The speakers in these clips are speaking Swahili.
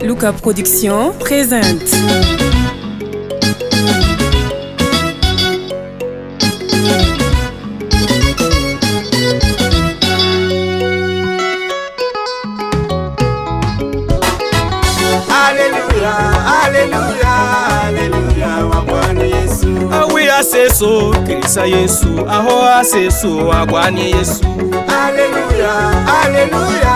Luca Production présente. Alléluia, Alléluia, Alléluia, wa Bwana Yesu. Awi aseso, Krista Yesu, aho aseso, wa Bwana Yesu. Alléluia, Alléluia,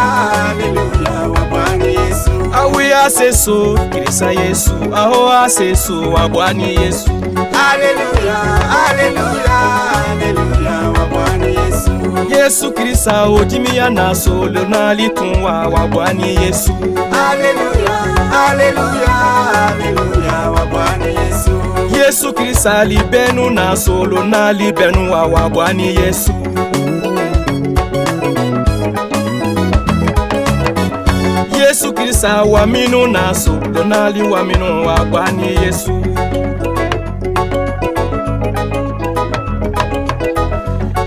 Alléluia, wa Bwana Yesu. Awi aseso, Krista Yesu, aho aseso, wa Bwana Yesu. Alléluia, Alléluia, Alléluia, wa Bwana Yesu. Yesu Krista ojimiya na solo na litunwa wa Bwana Yesu. Alléluia, Alléluia, Alléluia, wa Bwana Yesu. Yesu Krista libenu na solo na libenu wa Bwana Yesu. Yesu Krista wa minu na solo na li wa minu wa Bwana Yesu.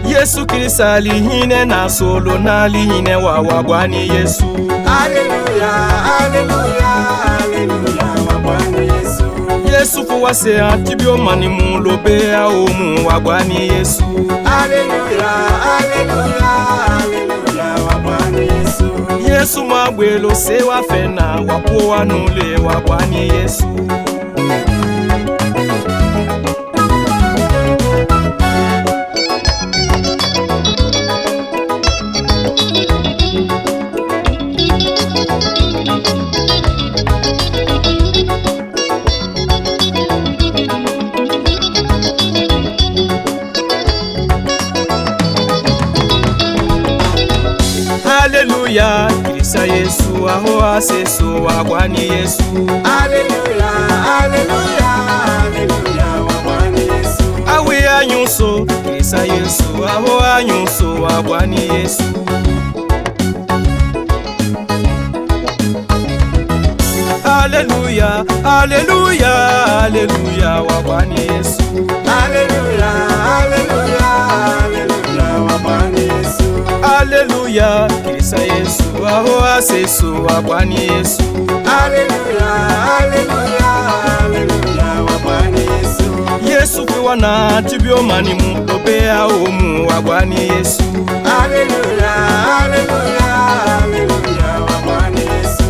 Yesu Krista lihine na solo na lihine wa Bwana Yesu. Alléluia, Alléluia, Alléluia, wa Bwana Yesu. Yesu fuwase atibio mani mulobe a omu wa Bwana Yesu. Alléluia, Alléluia, Alléluia, wa Bwana Yesu. Yesu magwelo se wa fena wa poa nule wa Bwana Yesu. Alléluia, Krista Yesu, aho aseso wa Bwana Yesu. Alléluia, Alléluia, Alléluia, wa Bwana Yesu. Awi anyuso, Krista Yesu, aho anyuso wa Bwana Yesu. Alléluia, Alléluia, Alléluia, wa Bwana Yesu. Alléluia, Alléluia, Alléluia, wa Bwana Yesu. Alléluia, Krista Yesu, aho aseso wa Bwana Yesu. Alléluia, Alléluia, Alléluia, wa Bwana Yesu. Yesu fiwa na tibio mani mulobe a omu wa Bwana Yesu. Alléluia, Alléluia, Alléluia, wa Bwana Yesu.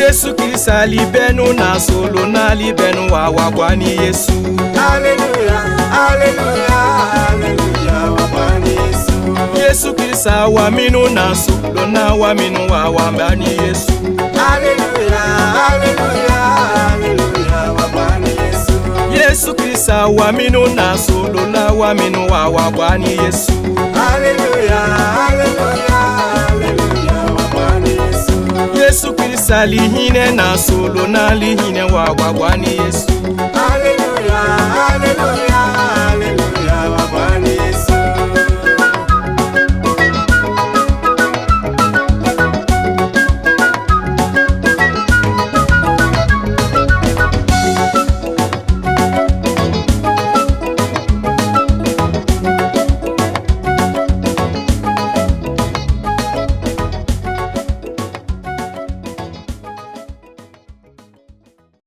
Yesu Krista libenu na solo na libenu wa Bwana Yesu. Alléluia, Alléluia, Alléluia, wa Bwana Yesu. Yesu Krista wa minu na solo na wa minu wa Bwana Yesu. Alléluia, Alléluia, Alléluia, wa Bwana Yesu. Yesu Krista wa minu na solo na wa minu wa Bwana Yesu. Alléluia, Alléluia, Alléluia, wa Bwana Yesu. Yesu Krista lihine na solo na lihine wa Bwana Yesu. Alléluia, Alléluia.